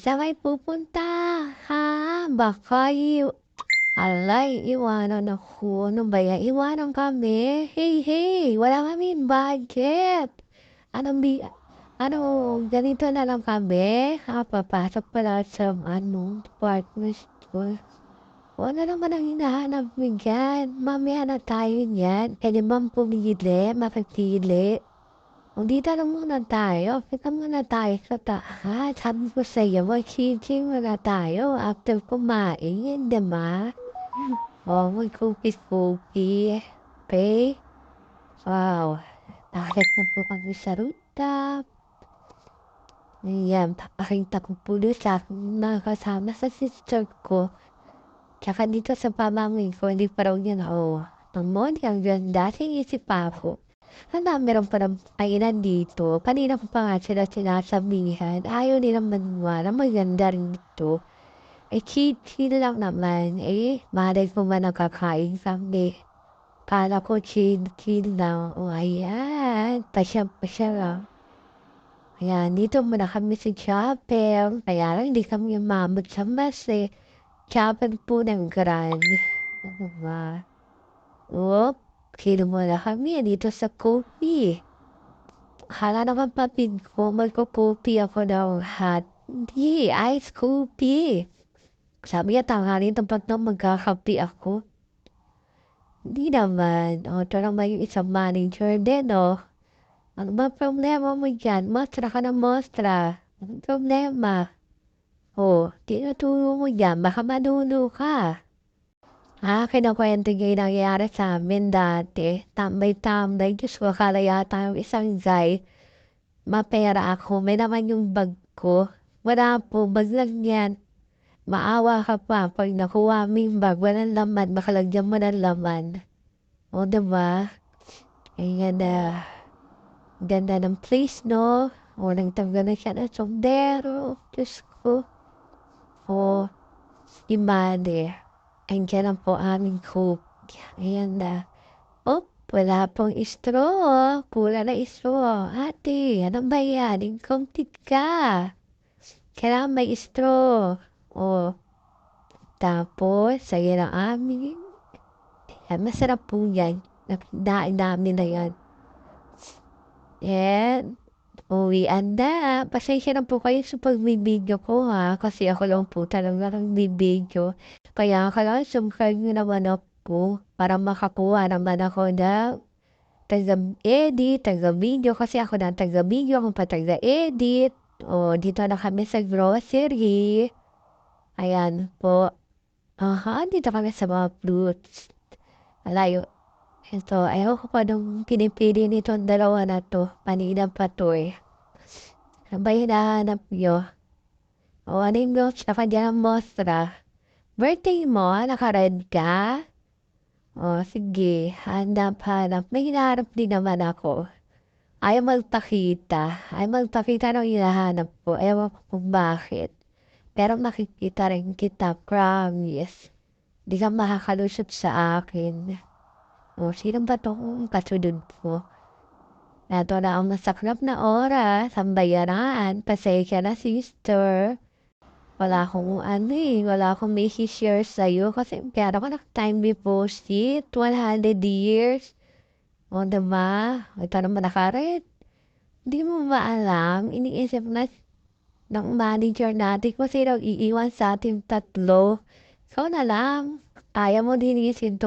Saan kayo pupunta? Ha? Baka alay, iwanan ako. Ano ba yan? Iwanan kami? Hey, hey! Wala kaming budget! Anong ano, ganito na lang kami? Papasok pala sa, department store. Ano naman ang hinahanap mo dyan? Mamaya na tayo niyan. Pwede bang pumili? Mapipili? O dito na muna tayo. Pika muna tayo sa taas. Sabi ko sa'yo, mag-chill muna tayo after kumain, diba? O, mag-cookies-cookie. Okay? Wow. Nakalik na po kami sa rooftop. Ayan, papakita ko po doon sa aking mga kasama sa sister ko. Tsaka dito sa pamangkin ko, hindi pa raw yan ako. Ang ang ganda, sinisip pa ako. Meron pa ng kainan dito. Kanina ko pa nga sila sinasabihan. Ayaw nilang maniwala. Maganda rin dito. Chill lang naman. Malay ko man nakakain kami. Kala ko chill lang. O, ayan. Pasya lang. Ayan, dito muna kami sa chapel. Kaya lang, hindi kami umabot sa mas Chapel po ng Grand. Ano ba? Oop. Kilo muna kami dito sa coffee. Akala naman papig ko, magko-coffee ako ng hot. Hindi, ice coffee. Sabi niya, tanghali tapat na magkakape ako. Hindi naman. O, ito naman yung isang manager din, o. Ano ba problema mo dyan? Mostra ka ng mostra. Ano problema? O, tinuturo mo dyan, baka manuno ka. Kinukwento niya yung nangyayari sa amin dati. Tambay-tambay, Diyos ko, akala yata yung isang guy. Mapera ako, may naman yung bag ko. Wala po, bag lang yan. Maawa ka pa, pag nakuha mo yung bag, walang laman, makalagyan mo ng laman. O, diba? Ayan na. Ganda ng place, no? O, nagtanggal na siya ng sombrero. Diyos ko. O, si Mother. Andiyan lang po aming cook. Ayan na. Oh, wala pong straw. Kulang na straw. Ate, ano ba yan? Incomplete ka. Kailangan may straw. Oh, tapos, sige na amin. Yan, masarap po yan. Nakidain namin na yan. And, uwian na. Pasensya na po kayo sa pagbibideo ko ha. Kasi ako lang po talaga nagbibideo. Kaya subscribe nyo naman ako para makakuha naman ako ng taga-edit, taga-video. Kasi ako na taga-video, ako pa taga-edit. O, dito na kami sa grocery. Ayan po. Dito kami sa mga fruits. Alayo. Ito, ayaw ko pa nung pinipili nitong dalawa na to. Panina pa to eh. Ano ba hinahanap nyo? O, ano yung milk sa kanya ng mostra? Birthday mo? Naka-red ka? O, sige. Hanap. May hinahanap din naman ako. Ayaw magpakita. Ayaw magpakita ng hinahanap ko. Ewan ko kung bakit. Pero makikita rin kita, promise. Di ka makakalusot sa akin. O, sino ba itong kasunod po? Nato na ang masaklap na oras, ang bayaran. Pasensya na, sister. Wala akong may share sa'yo kasi kaya ako naka-time deposit, 100 years. O, diba? Ito naman nakaret. Hindi mo ba alam? Iniisip na ng manager natin kung sino iiwan sa ating tatlo. Ikaw na lang. Ayaw mo din isin